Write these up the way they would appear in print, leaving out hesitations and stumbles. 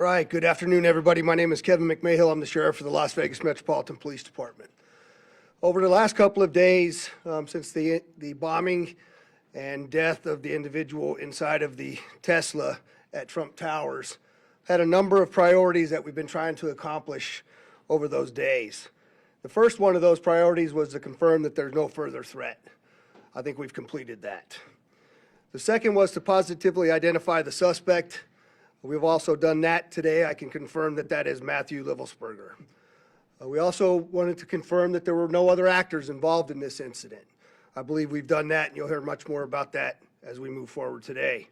Right, good afternoon, everybody. My name is Kevin McMahill. I'm the sheriff for the Las Vegas Metropolitan Police Department. Over the last couple of days, since the bombing and death of the individual inside of the Tesla at Trump Towers, had a number of priorities that we've been trying to accomplish over those days. The first one of those priorities was to confirm that there's no further threat. I think we've completed that. The second was to positively identify the suspect. We've also done that today. I can confirm that that is Matthew Livelsberger. We also wanted to confirm that there were no other actors involved in this incident. I believe we've done that, and you'll hear much more about that as we move forward today.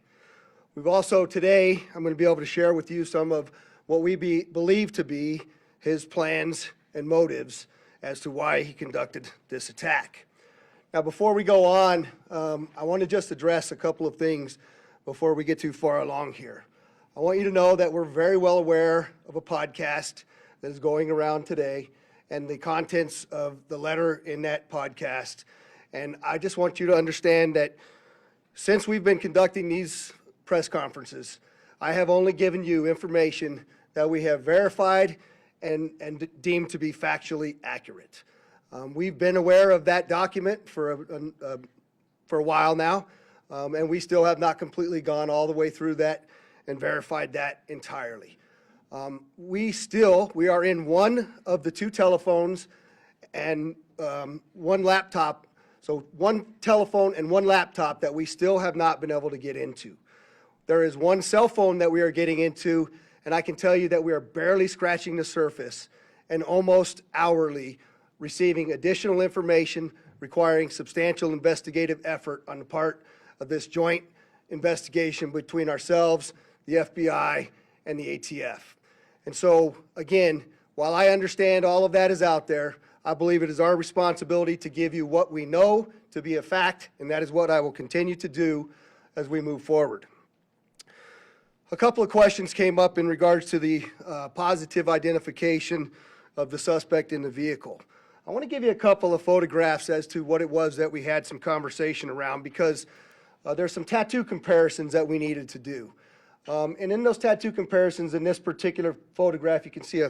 We've also today, I'm going to be able to share with you some of what we believe to be his plans and motives as to why he conducted this attack. Now, before we go on, I want to just address a couple of things before we get too far along here. I want you to know that we're very well aware of a podcast that is going around today and the contents of the letter in that podcast. And I just want you to understand that since we've been conducting these press conferences, I have only given you information that we have verified and deemed to be factually accurate. We've been aware of that document for a while now, and we still have not completely gone all the way through that and verified that entirely. We are in one of the two telephones and one laptop, so one telephone and one laptop that we still have not been able to get into. There is one cell phone that we are getting into, and I can tell you that we are barely scratching the surface and almost hourly receiving additional information requiring substantial investigative effort on the part of this joint investigation between ourselves, the FBI, and the ATF. And so, again, while I understand all of that is out there, I believe it is our responsibility to give you what we know to be a fact, and that is what I will continue to do as we move forward. A couple of questions came up in regards to the positive identification of the suspect in the vehicle. I want to give you a couple of photographs as to what it was that we had some conversation around, because there's some tattoo comparisons that we needed to do. And in those tattoo comparisons, in this particular photograph, you can see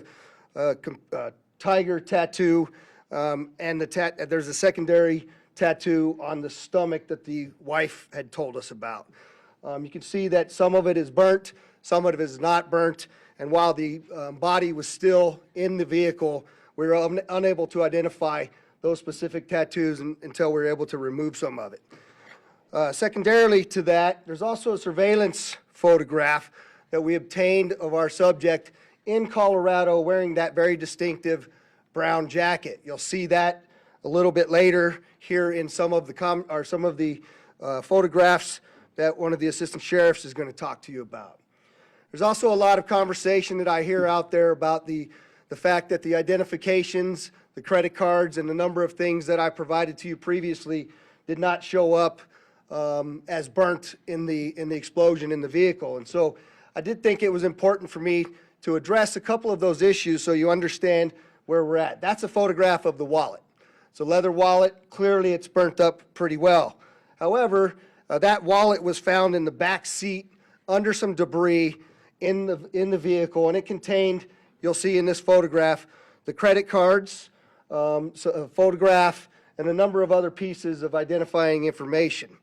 a tiger tattoo, and there's a secondary tattoo on the stomach that the wife had told us about. You can see that some of it is burnt, some of it is not burnt, and while the body was still in the vehicle, we were unable to identify those specific tattoos until we were able to remove some of it. Secondarily to that, there's also a surveillance photograph that we obtained of our subject in Colorado wearing that very distinctive brown jacket. You'll see that a little bit later here in some of the photographs that one of the assistant sheriffs is going to talk to you about. There's also a lot of conversation that I hear out there about the fact that the identifications, the credit cards, and the number of things that I provided to you previously did not show up as burnt in the explosion in the vehicle. And so I did think it was important for me to address a couple of those issues so you understand where we're at. That's a photograph of the wallet. It's a leather wallet. Clearly it's burnt up pretty well. However, that wallet was found in the back seat under some debris in the vehicle, and it contained, you'll see in this photograph, the credit cards, a photograph, and a number of other pieces of identifying information.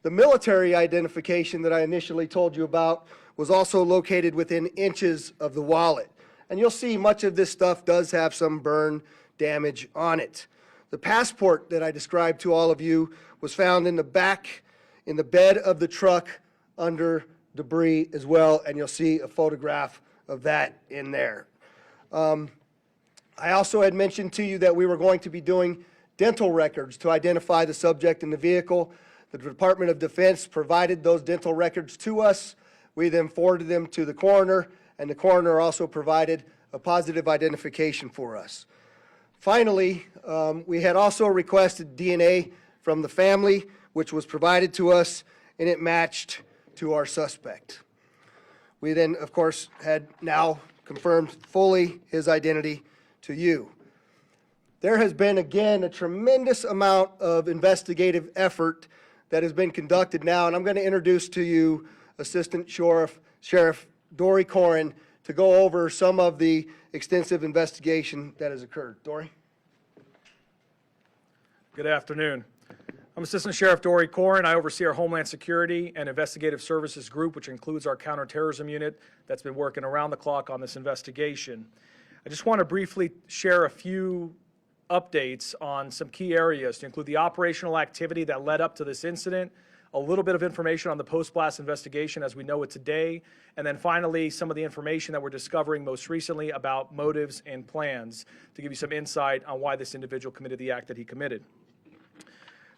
The military identification that I initially told you about was also located within inches of the wallet. And you'll see much of this stuff does have some burn damage on it. The passport that I described to all of you was found in the back, in the bed of the truck under debris as well, and you'll see a photograph of that in there. I also had mentioned to you that we were going to be doing dental records to identify the subject in the vehicle. The Department of Defense provided those dental records to us. We then forwarded them to the coroner, and the coroner also provided a positive identification for us. Finally, we had also requested DNA from the family, which was provided to us, and it matched to our suspect. We then, of course, had now confirmed fully his identity to you. There has been, again, a tremendous amount of investigative effort that has been conducted now, and I'm going to introduce to you Assistant Sheriff Dory Corrin to go over some of the extensive investigation that has occurred. Dory? Good afternoon. I'm Assistant Sheriff Dory Corin. I oversee our Homeland Security and Investigative Services group, which includes our counterterrorism unit that's been working around the clock on this investigation. I just want to briefly share a few updates on some key areas to include the operational activity that led up to this incident, a little bit of information on the post-blast investigation as we know it today, and then finally some of the information that we're discovering most recently about motives and plans to give you some insight on why this individual committed the act that he committed.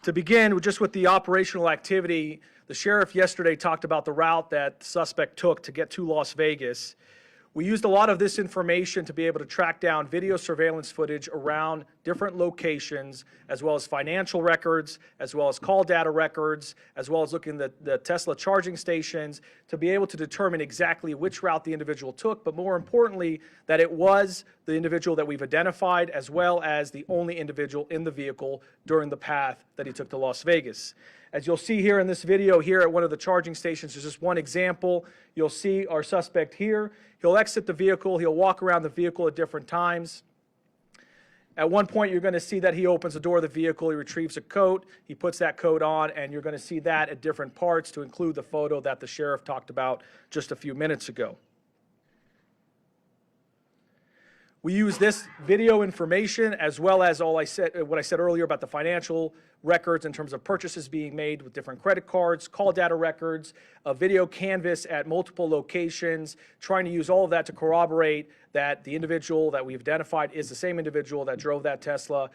To begin, just with the operational activity, the sheriff yesterday talked about the route that the suspect took to get to Las Vegas. We used a lot of this information to be able to track down video surveillance footage around different locations, as well as financial records, as well as call data records, as well as looking at the Tesla charging stations to be able to determine exactly which route the individual took, but more importantly, that it was the individual that we've identified, as well as the only individual in the vehicle during the path that he took to Las Vegas. As you'll see here in this video here at one of the charging stations, there's just one example. You'll see our suspect here. He'll exit the vehicle. He'll walk around the vehicle at different times. At one point, you're going to see that he opens the door of the vehicle. He retrieves a coat. He puts that coat on, and you're going to see that at different parts to include the photo that the sheriff talked about just a few minutes ago. We use this video information as well as what I said earlier about the financial records in terms of purchases being made with different credit cards, call data records, a video canvas at multiple locations, trying to use all of that to corroborate that the individual that we've identified is the same individual that drove that Tesla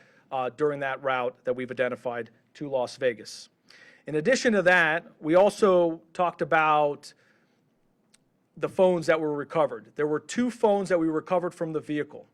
during that route that we've identified to Las Vegas. In addition to that, we also talked about the phones that were recovered. There were 2 phones that we recovered from the vehicle.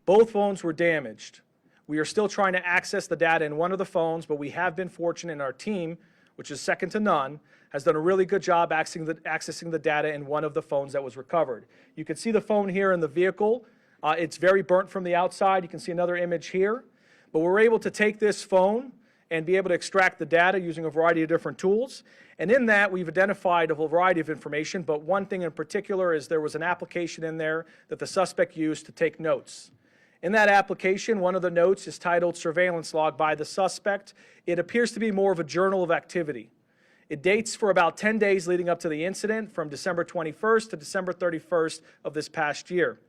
Both phones were damaged. We are still trying to access the data in one of the phones, but we have been fortunate in our team, which is second to none, has done a really good job accessing the data in one of the phones that was recovered. You can see the phone here in the vehicle. It's very burnt from the outside. You can see another image here. But we're able to take this phone and be able to extract the data using a variety of different tools. And in that, we've identified a variety of information, but one thing in particular is there was an application in there that the suspect used to take notes. In that application, one of the notes is titled Surveillance Log by the Suspect. It appears to be more of a journal of activity. It dates for about 10 days leading up to the incident, from December 21st to December 31st of this past year.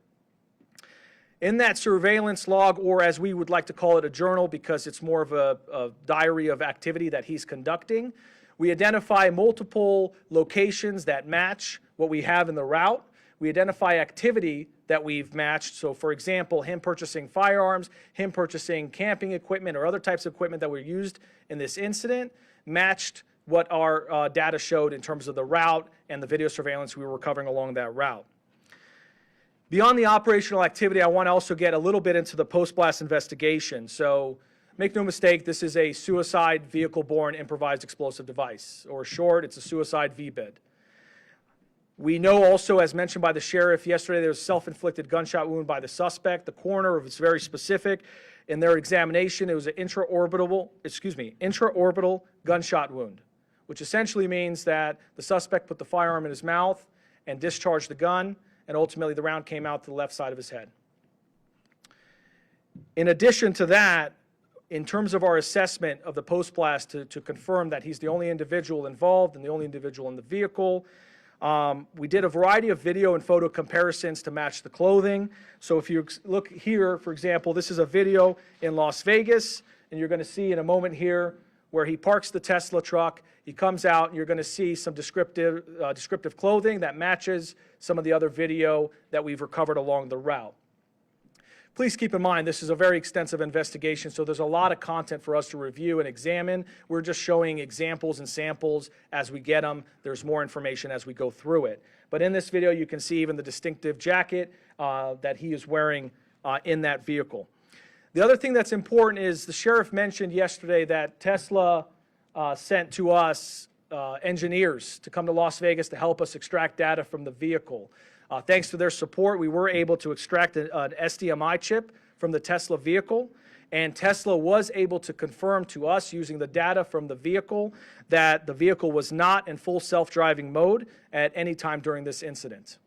In that surveillance log, or as we would like to call it, a journal, because it's more of a diary of activity that he's conducting, we identify multiple locations that match what we have in the route. We identify activity that we've matched. So, for example, him purchasing firearms, him purchasing camping equipment or other types of equipment that were used in this incident matched what our data showed in terms of the route and the video surveillance we were recovering along that route. Beyond the operational activity, I want to also get a little bit into the post-blast investigation. So make no mistake, this is a suicide vehicle-borne improvised explosive device, or short, it's a suicide VBID. We know also, as mentioned by the sheriff yesterday, there was a self-inflicted gunshot wound by the suspect. The coroner was very specific in their examination. It was an intraorbital gunshot wound, which essentially means that the suspect put the firearm in his mouth and discharged the gun, and ultimately the round came out to the left side of his head. In addition to that, in terms of our assessment of the post-blast to confirm that he's the only individual involved and the only individual in the vehicle, we did a variety of video and photo comparisons to match the clothing. So if you look here, for example, this is a video in Las Vegas, and you're going to see in a moment here where he parks the Tesla truck. He comes out, and you're going to see some descriptive clothing that matches some of the other video that we've recovered along the route. Please keep in mind, this is a very extensive investigation, so there's a lot of content for us to review and examine. We're just showing examples and samples as we get them. There's more information as we go through it. But in this video, you can see even the distinctive jacket that he is wearing in that vehicle. The other thing that's important is the sheriff mentioned yesterday that Tesla sent to us engineers to come to Las Vegas to help us extract data from the vehicle. Thanks to their support, we were able to extract an SDMI chip from the Tesla vehicle, and Tesla was able to confirm to us using the data from the vehicle that the vehicle was not in full self-driving mode at any time during this incident.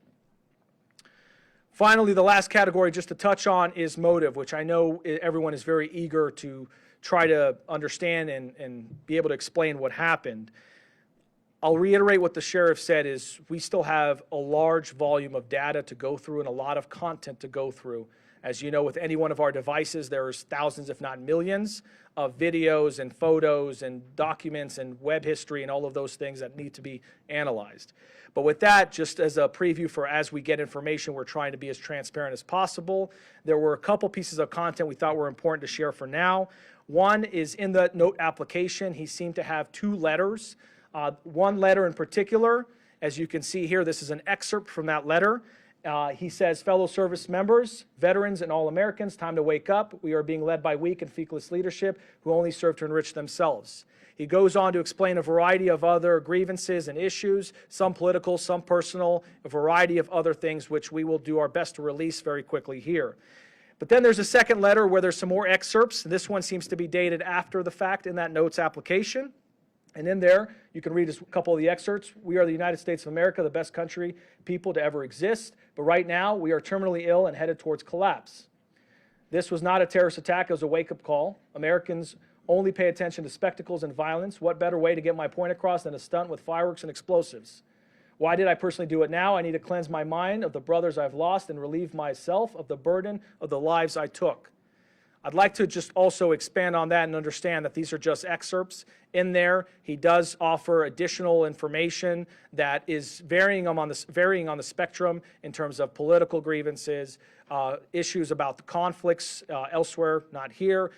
Finally, the last category just to touch on is motive, which I know everyone is very eager to try to understand and be able to explain what happened. I'll reiterate what the sheriff said is we still have a large volume of data to go through and a lot of content to go through. As you know, with any one of our devices, there's thousands, if not millions, of videos and photos and documents and web history and all of those things that need to be analyzed. But with that, just as a preview for as we get information, we're trying to be as transparent as possible. There were a couple pieces of content we thought were important to share for now. One is in the note application. He seemed to have 2 letters. One letter in particular, as you can see here, this is an excerpt from that letter. He says, fellow service members, veterans, and all Americans, time to wake up. We are being led by weak and feckless leadership who only serve to enrich themselves. He goes on to explain a variety of other grievances and issues, some political, some personal, a variety of other things which we will do our best to release very quickly here. But then there's a second letter where there's some more excerpts. This one seems to be dated after the fact in that notes application. And in there, you can read a couple of the excerpts. We are the United States of America, the best country, people to ever exist. But right now, we are terminally ill and headed towards collapse. This was not a terrorist attack. It was a wake-up call. Americans only pay attention to spectacles and violence. What better way to get my point across than a stunt with fireworks and explosives? Why did I personally do it now? I need to cleanse my mind of the brothers I've lost and relieve myself of the burden of the lives I took. I'd like to just also expand on that and understand that these are just excerpts. In there, he does offer additional information that is varying on the spectrum in terms of political grievances, issues about the conflicts elsewhere, not here,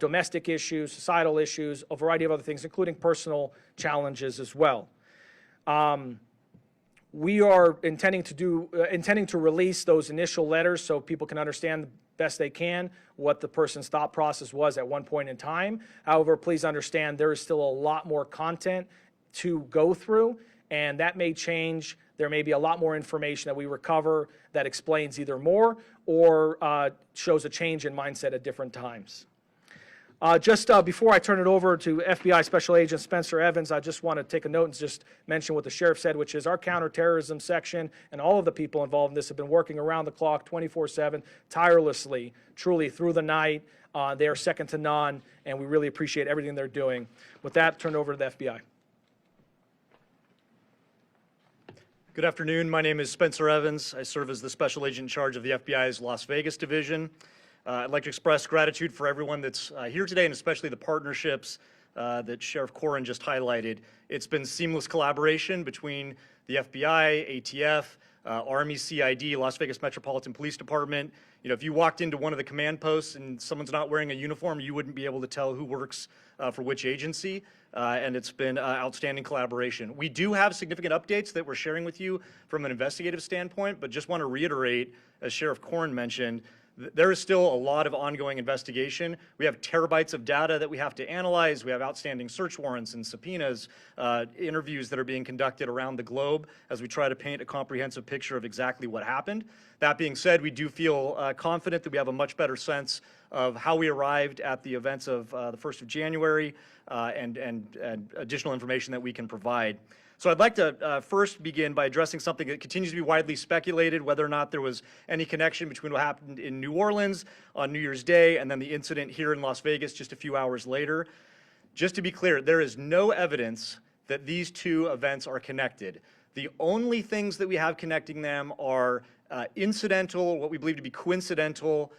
domestic issues, societal issues, a variety of other things, including personal challenges as well. We are intending to release those initial letters so people can understand the best they can what the person's thought process was at one point in time. However, please understand there is still a lot more content to go through, and that may change. There may be a lot more information that we recover that explains either more or shows a change in mindset at different times. Just before I turn it over to FBI Special Agent Spencer Evans, I just want to take a note and just mention what the sheriff said, which is our counterterrorism section and all of the people involved in this have been working around the clock 24/7, tirelessly, truly through the night. They are second to none, and we really appreciate everything they're doing. With that, turn it over to the FBI. Good afternoon. My name is Spencer Evans. I serve as the Special Agent in charge of the FBI's Las Vegas Division. I'd like to express gratitude for everyone that's here today, and especially the partnerships that Sheriff Corrin just highlighted. It's been seamless collaboration between the FBI, ATF, Army, CID, Las Vegas Metropolitan Police Department. You know, if you walked into one of the command posts and someone's not wearing a uniform, you wouldn't be able to tell who works for which agency, and it's been outstanding collaboration. We do have significant updates that we're sharing with you from an investigative standpoint, but just want to reiterate, as Sheriff Corrin mentioned, there is still a lot of ongoing investigation. We have terabytes of data that we have to analyze. We have outstanding search warrants and subpoenas, interviews that are being conducted around the globe as we try to paint a comprehensive picture of exactly what happened. That being said, we do feel confident that we have a much better sense of how we arrived at the events of the 1st of January and additional information that we can provide. So I'd like to first begin by addressing something that continues to be widely speculated, whether or not there was any connection between what happened in New Orleans on New Year's Day and then the incident here in Las Vegas just a few hours later. Just to be clear, there is no evidence that these two events are connected. The only things that we have connecting them are incidental, what we believe to be coincidental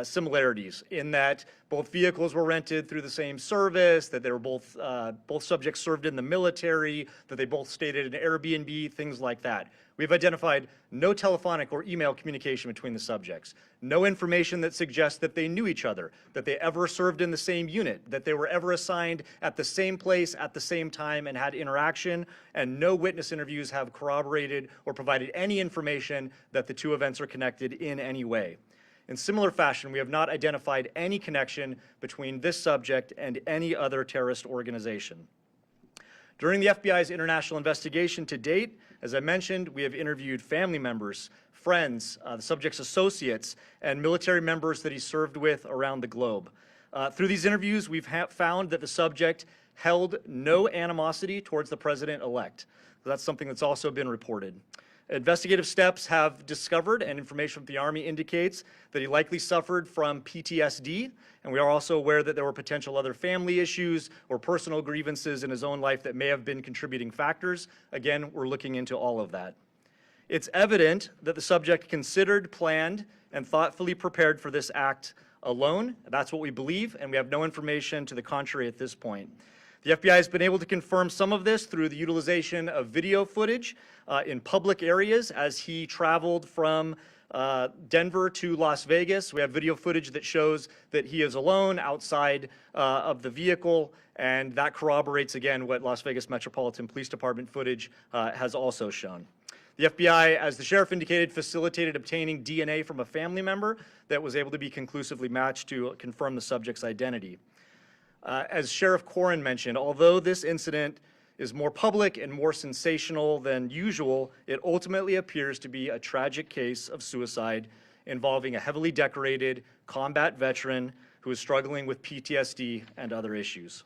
similarities in that both vehicles were rented through the same service, that they were both subjects served in the military, that they both stayed at an Airbnb, things like that. We've identified no telephonic or email communication between the subjects, no information that suggests that they knew each other, that they ever served in the same unit, that they were ever assigned at the same place at the same time and had interaction, and no witness interviews have corroborated or provided any information that the two events are connected in any way. In similar fashion, we have not identified any connection between this subject and any other terrorist organization. During the FBI's international investigation to date, as I mentioned, we have interviewed family members, friends, the subject's associates, and military members that he served with around the globe. Through these interviews, we've found that the subject held no animosity towards the president-elect. That's something that's also been reported. Investigative steps have discovered, and information from the Army indicates, that he likely suffered from PTSD, and we are also aware that there were potential other family issues or personal grievances in his own life that may have been contributing factors. Again, we're looking into all of that. It's evident that the subject considered, planned, and thoughtfully prepared for this act alone. That's what we believe, and we have no information to the contrary at this point. The FBI has been able to confirm some of this through the utilization of video footage in public areas as he traveled from Denver to Las Vegas. We have video footage that shows that he is alone outside of the vehicle, and that corroborates, again, what Las Vegas Metropolitan Police Department footage has also shown. The FBI, as the sheriff indicated, facilitated obtaining DNA from a family member that was able to be conclusively matched to confirm the subject's identity. As Sheriff Corrin mentioned, although this incident is more public and more sensational than usual, it ultimately appears to be a tragic case of suicide involving a heavily decorated combat veteran who is struggling with PTSD and other issues.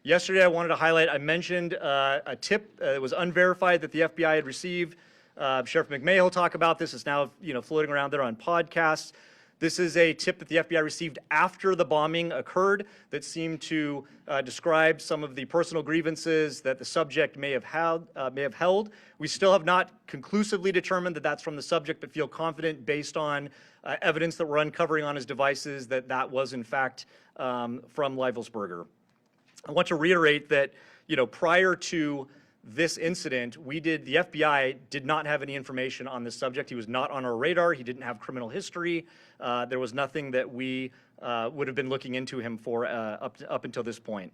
Yesterday, I wanted to highlight, I mentioned a tip that was unverified that the FBI had received. Sheriff McMahill talked about this. It's now floating around there on podcasts. This is a tip that the FBI received after the bombing occurred that seemed to describe some of the personal grievances that the subject may have held. We still have not conclusively determined that that's from the subject, but feel confident based on evidence that we're uncovering on his devices that that was in fact from Livelsberger. I want to reiterate that, prior to this incident, the FBI did not have any information on this subject. He was not on our radar. He didn't have criminal history. There was nothing that we would have been looking into him for up until this point.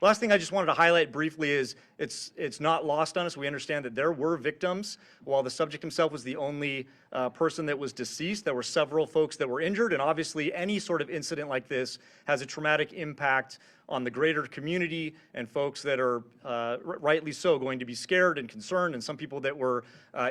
Last thing I just wanted to highlight briefly is it's not lost on us. We understand that there were victims. While the subject himself was the only person that was deceased, there were several folks that were injured, and obviously any sort of incident like this has a traumatic impact on the greater community and folks that are rightly so going to be scared and concerned, and some people that were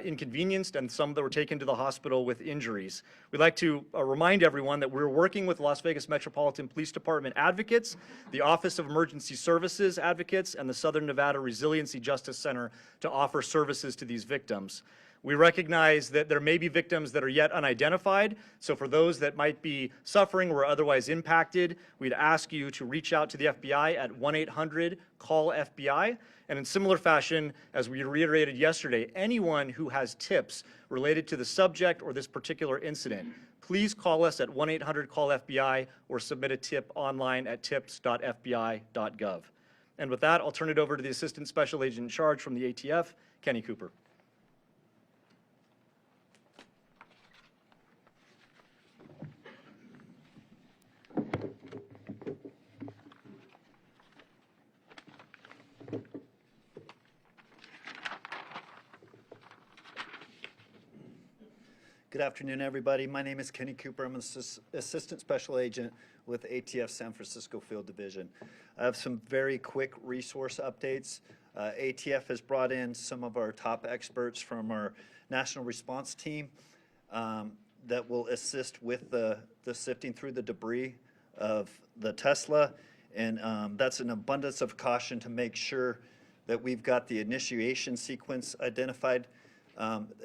inconvenienced and some that were taken to the hospital with injuries. We'd like to remind everyone that we're working with Las Vegas Metropolitan Police Department advocates, the Office of Emergency Services advocates, and the Southern Nevada Resiliency Justice Center to offer services to these victims. We recognize that there may be victims that are yet unidentified, so for those that might be suffering or otherwise impacted, we'd ask you to reach out to the FBI at 1-800-CALL-FBI. And in similar fashion, as we reiterated yesterday, anyone who has tips related to the subject or this particular incident, please call us at 1-800-CALL-FBI or submit a tip online at tips.fbi.gov. And with that, I'll turn it over to the Assistant Special Agent in Charge from the ATF, Kenny Cooper. Good afternoon, everybody. My name is Kenny Cooper. I'm an Assistant Special Agent with ATF San Francisco Field Division. I have some very quick resource updates. ATF has brought in some of our top experts from our National Response Team that will assist with the sifting through the debris of the Tesla, and that's an abundance of caution to make sure that we've got the initiation sequence identified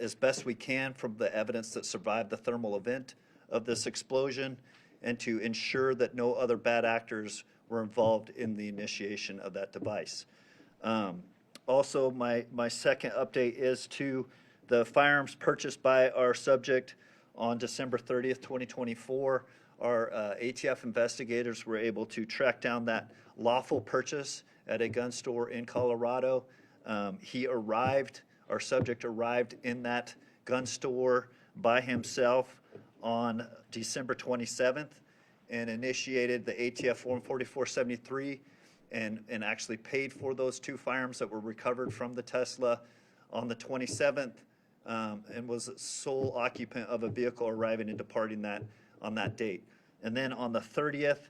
as best we can from the evidence that survived the thermal event of this explosion, and to ensure that no other bad actors were involved in the initiation of that device. Also, my second update is to the firearms purchased by our subject on December 30th, 2024. Our ATF investigators were able to track down that lawful purchase at a gun store in Colorado. Our subject arrived in that gun store by himself on December 27th and initiated the ATF Form 4473 and actually paid for those two firearms that were recovered from the Tesla on the 27th and was sole occupant of a vehicle arriving and departing that on that date. And then on the 30th,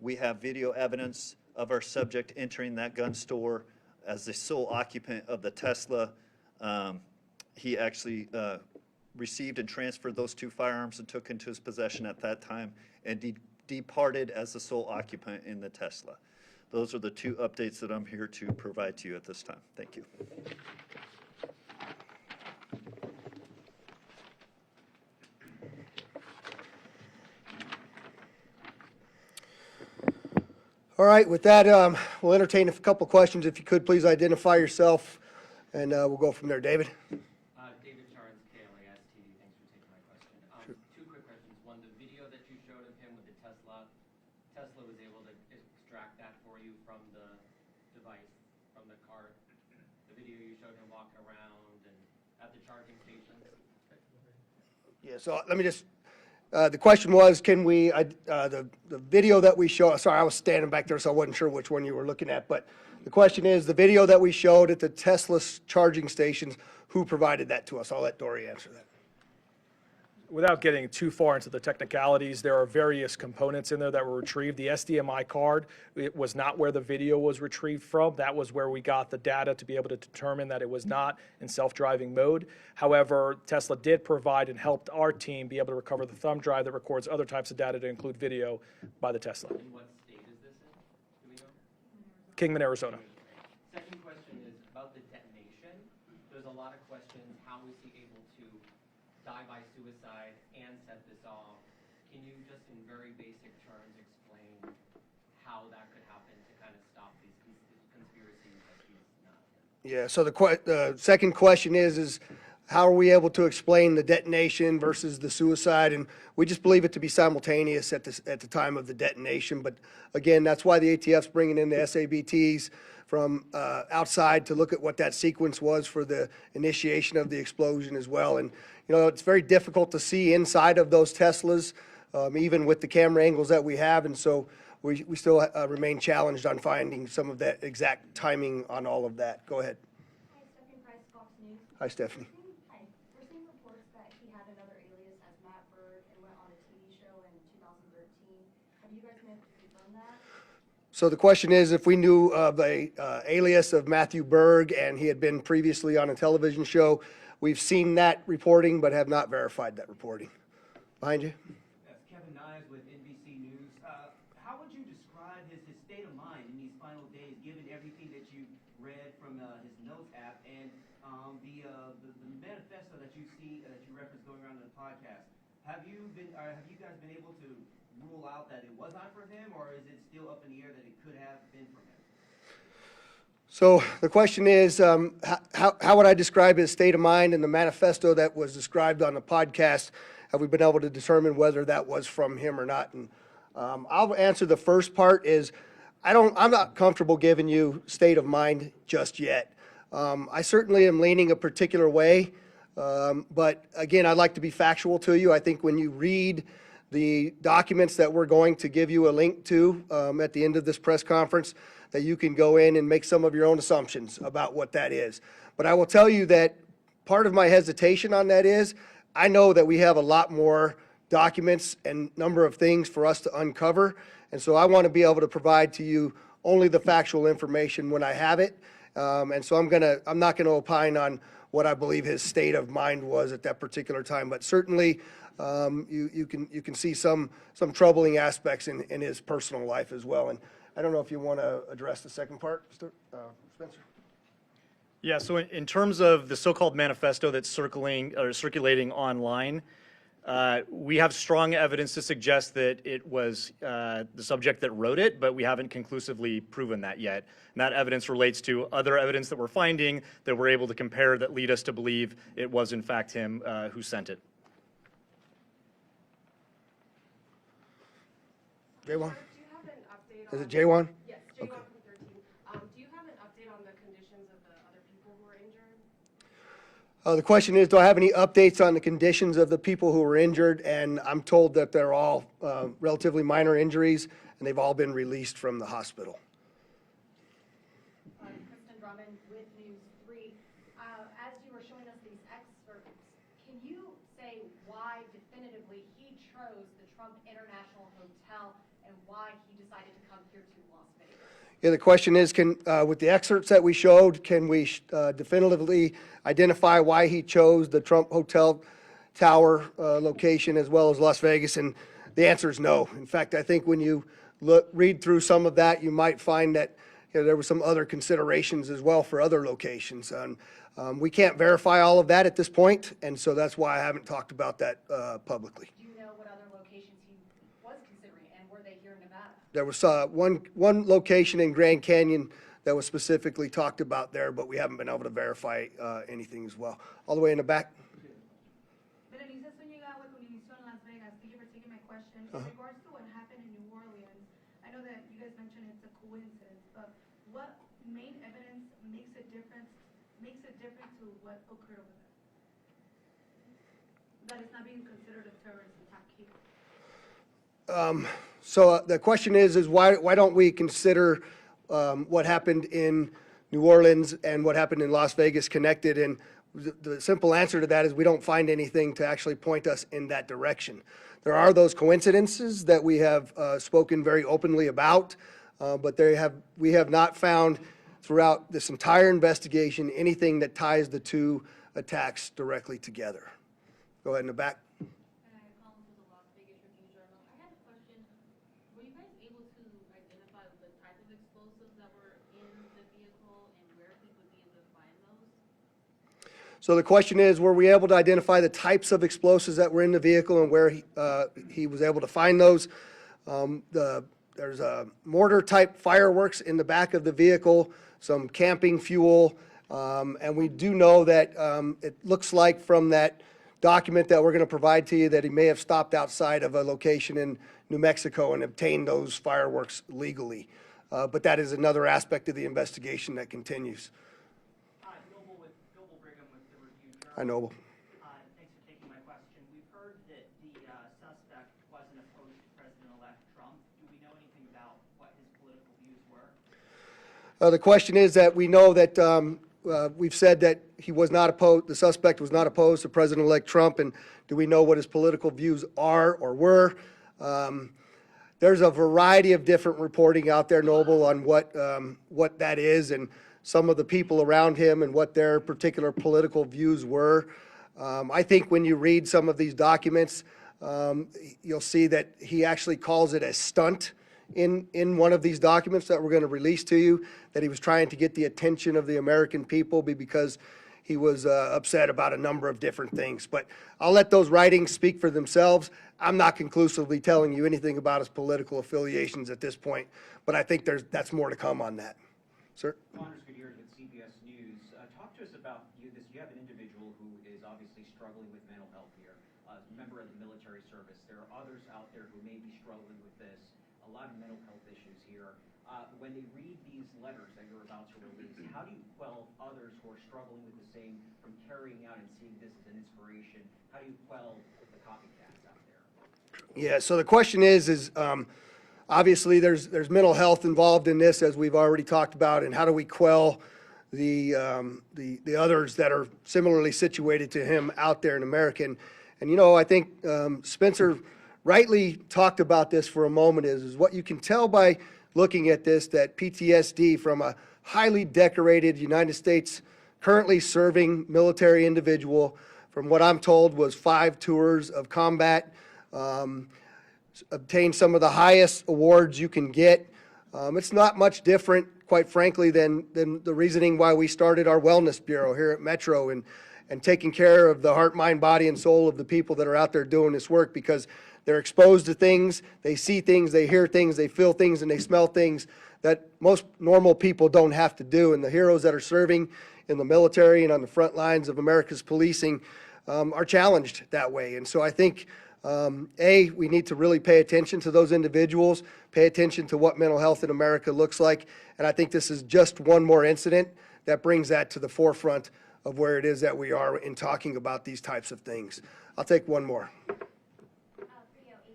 we have video evidence of our subject entering that gun store as the sole occupant of the Tesla. He actually received and transferred those two firearms and took into his possession at that time and departed as the sole occupant in the Tesla. Those are the two updates that I'm here to provide to you at this time. Thank you. All right, with that, we'll entertain a couple questions. If you could, please identify yourself, and we'll go from there. David? David Charles, KLAS TV. Thanks for taking my question. Two quick questions. One, the video that you showed of him with the Tesla was able to extract that for you from the device, from the car. The video you showed him walking around and at the charging stations. Yeah, so let me just, the question was, can we, the video that we show, sorry, I was standing back there, so I wasn't sure which one you were looking at, but the question is, the video that we showed at the Tesla charging stations, who provided that to us? I'll let Dory answer that. Without getting too far into the technicalities, there are various components in there that were retrieved. The SDMI card, it was not where the video was retrieved from. That was where we got the data to be able to determine that it was not in self-driving mode. However, Tesla did provide and helped our team be able to recover the thumb drive that records other types of data to include video by the Tesla. In what state is this in? Do we know? Kingman, Arizona. Second question is about the detonation. There's a lot of questions. How was he able to die by suicide and set this off? Can you just in very basic terms explain how that could happen to kind of stop these conspiracies that he's not? Yeah, so the second question is how are we able to explain the detonation versus the suicide? And we just believe it to be simultaneous at the time of the detonation. But again, that's why the ATF's bringing in the SABTs from outside to look at what that sequence was for the initiation of the explosion as well. And, you know, it's very difficult to see inside of those Teslas, even with the camera angles that we have. And so we still remain challenged on finding some of that exact timing on all of that. Go ahead. Hi, Stephanie Price, Fox News. Hi, Stephanie. Hi. We're seeing reports that he had another alias as Matt Berg and went on a TV show in 2013. Have you guys been able to confirm that? So the question is if we knew of a alias of Matthew Berg and he had been previously on a television show. We've seen that reporting but have not verified that reporting. Behind you. That's Kevin Nyes with NBC News. How would you describe his state of mind in these final days, given everything that you read from his notes app and the manifesto that you see that you referenced going around in the podcast? Have you guys been able to rule out that it was not from him, or is it still up in the air that it could have been from him? So the question is, how would I describe his state of mind in the manifesto that was described on the podcast? Have we been able to determine whether that was from him or not? And I'll answer the first part is, I'm not comfortable giving you state of mind just yet. I certainly am leaning a particular way, but again, I'd like to be factual to you. I think when you read the documents that we're going to give you a link to at the end of this press conference, that you can go in and make some of your own assumptions about what that is. But I will tell you that part of my hesitation on that is, I know that we have a lot more documents and number of things for us to uncover, and so I want to be able to provide to you only the factual information when I have it. And so I'm not gonna opine on what I believe his state of mind was at that particular time, but certainly you can see some troubling aspects in his personal life as well. And I don't know if you want to address the second part, Spencer. Yeah, so in terms of the so-called manifesto that's circulating online, we have strong evidence to suggest that it was the subject that wrote it, but we haven't conclusively proven that yet. And that evidence relates to other evidence that we're finding that we're able to compare that lead us to believe it was in fact him who sent it. J1? Do you have an update on... Is it J1? Yes, J1 Okay. from 13. Do you have an update on the conditions of the other people who were injured? The question is, do I have any updates on the conditions of the people who were injured? And I'm told that they're all relatively minor injuries, and they've all been released from the hospital. Kristen Drummond with News 3. As you were showing us these excerpts, can you say why definitively he chose the Trump International Hotel and why he decided to come here to Las Vegas? Yeah, the question is, with the excerpts that we showed, can we definitively identify why he chose the Trump Hotel Tower location as well as Las Vegas? And the answer is no. In fact, I think when you read through some of that, you might find that there were some other considerations as well for other locations. And we can't verify all of that at this point, and so that's why I haven't talked about that publicly. Do you know what other locations he was considering, and were they here in Nevada? there was one location in Grand Canyon that was specifically talked about there, but we haven't been able to verify anything as well. All the way in the back. Berenice Zúñiga with Univision Las Vegas. Thank you for taking my question. In regards to what happened in New Orleans, I know that you guys mentioned it's a coincidence, but what main evidence makes it different to what occurred over there? That it's not being considered a terrorist attack here. So the question is why don't we consider what happened in New Orleans and what happened in Las Vegas connected? And the simple answer to that is we don't find anything to actually point us in that direction. There are those coincidences that we have spoken very openly about, but we have not found throughout this entire investigation anything that ties the two attacks directly together. Go ahead in the back. Calling from the Las Vegas Review Journal. I had a question. Were you guys able to identify the type of explosives that were in the vehicle and where he would be able to find those? So the question is, were we able to identify the types of explosives that were in the vehicle and where he was able to find those? There's a mortar-type fireworks in the back of the vehicle, some camping fuel, and we do know that it looks like from that document that we're going to provide to you that he may have stopped outside of a location in New Mexico and obtained those fireworks legally. But that is another aspect of the investigation that continues. Hi, Noble Brigham with the Review Journal. Hi, Noble. Thanks for taking my question. We've heard that the suspect wasn't opposed to President-elect Trump. Do we know anything about what his political views were? The question is that we know that we've said that he was not opposed, the suspect was not opposed to President-elect Trump, and do we know what his political views are or were? There's a variety of different reporting out there, Noble, on what that is and some of the people around him and what their particular political views were. I think when you read some of these documents, you'll see that he actually calls it a stunt in one of these documents that we're going to release to you, that he was trying to get the attention of the American people because he was upset about a number of different things. But I'll let those writings speak for themselves. I'm not conclusively telling you anything about his political affiliations at this point, but I think that's more to come on that. Sir? Connors Gutierrez with CBS News. Talk to us about you have an individual who is obviously struggling with mental health here, a member of the military service. There are others out there who may be struggling with this, a lot of mental health issues here. When they read these letters that you're about to release, how do you quell others who are struggling with the same from carrying out and seeing this as an inspiration? How do you quell the copycats out there? Yeah, so the question is obviously there's mental health involved in this, as we've already talked about, and how do we quell the others that are similarly situated to him out there in America? And you know, I think Spencer rightly talked about this for a moment is what you can tell by looking at this, that PTSD from a highly decorated United States currently serving military individual, from what I'm told was 5 tours of combat, obtained some of the highest awards you can get. It's not much different, quite frankly, than the reasoning why we started our wellness bureau here at Metro and taking care of the heart, mind, body, and soul of the people that are out there doing this work, because they're exposed to things, they see things, they hear things, they feel things, and they smell things that most normal people don't have to do. And the heroes that are serving in the military and on the front lines of America's policing are challenged that way. And so I think, we need to really pay attention to those individuals, pay attention to what mental health in America looks like. And I think this is just one more incident that brings that to the forefront of where it is that we are in talking about these types of things. I'll take one more. Rio AP,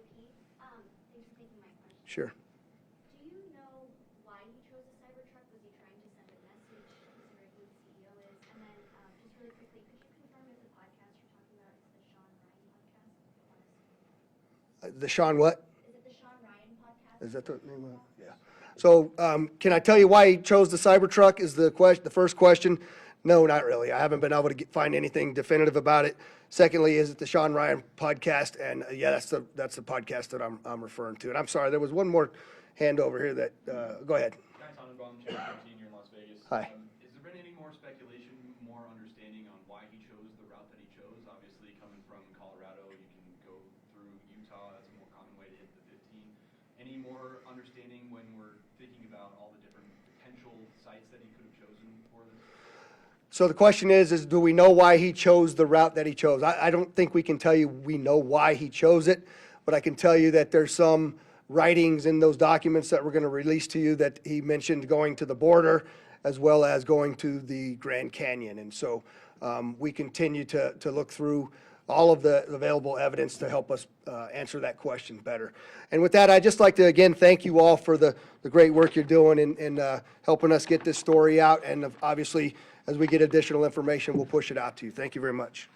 thanks for taking my question. Sure. Do you know why he chose the Cybertruck? Was he trying to send a message, considering who the CEO is? And then, just really quickly, could you confirm if the podcast you're talking about is the Sean Ryan podcast? The Sean what? Is it the Sean Ryan podcast? Is that the name of it? Yeah. So can I tell you why he chose the Cybertruck is the first question. No, not really. I haven't been able to find anything definitive about it. Secondly, is it the Sean Ryan podcast? And yeah, that's the podcast that I'm referring to. And I'm sorry, there was one more hand over here that, go ahead. Guy Tannenbaum, Channel 13 here in Las Vegas. Hi. Has there been any more speculation, more understanding on why he chose the route that he chose? Obviously, coming from Colorado, you can go through Utah. That's a more common way to hit the 15. any more understanding when we're thinking about all the different potential sites that he could have chosen for this? So the question is do we know why he chose the route that he chose? I don't think we can tell you we know why he chose it, but I can tell you that there's some writings in those documents that we're going to release to you that he mentioned going to the border as well as going to the Grand Canyon. And so we continue to look through all of the available evidence to help us answer that question better. And with that, I'd just like to, again, thank you all for the great work you're doing in helping us get this story out. And obviously, as we get additional information, we'll push it out to you. Thank you very much.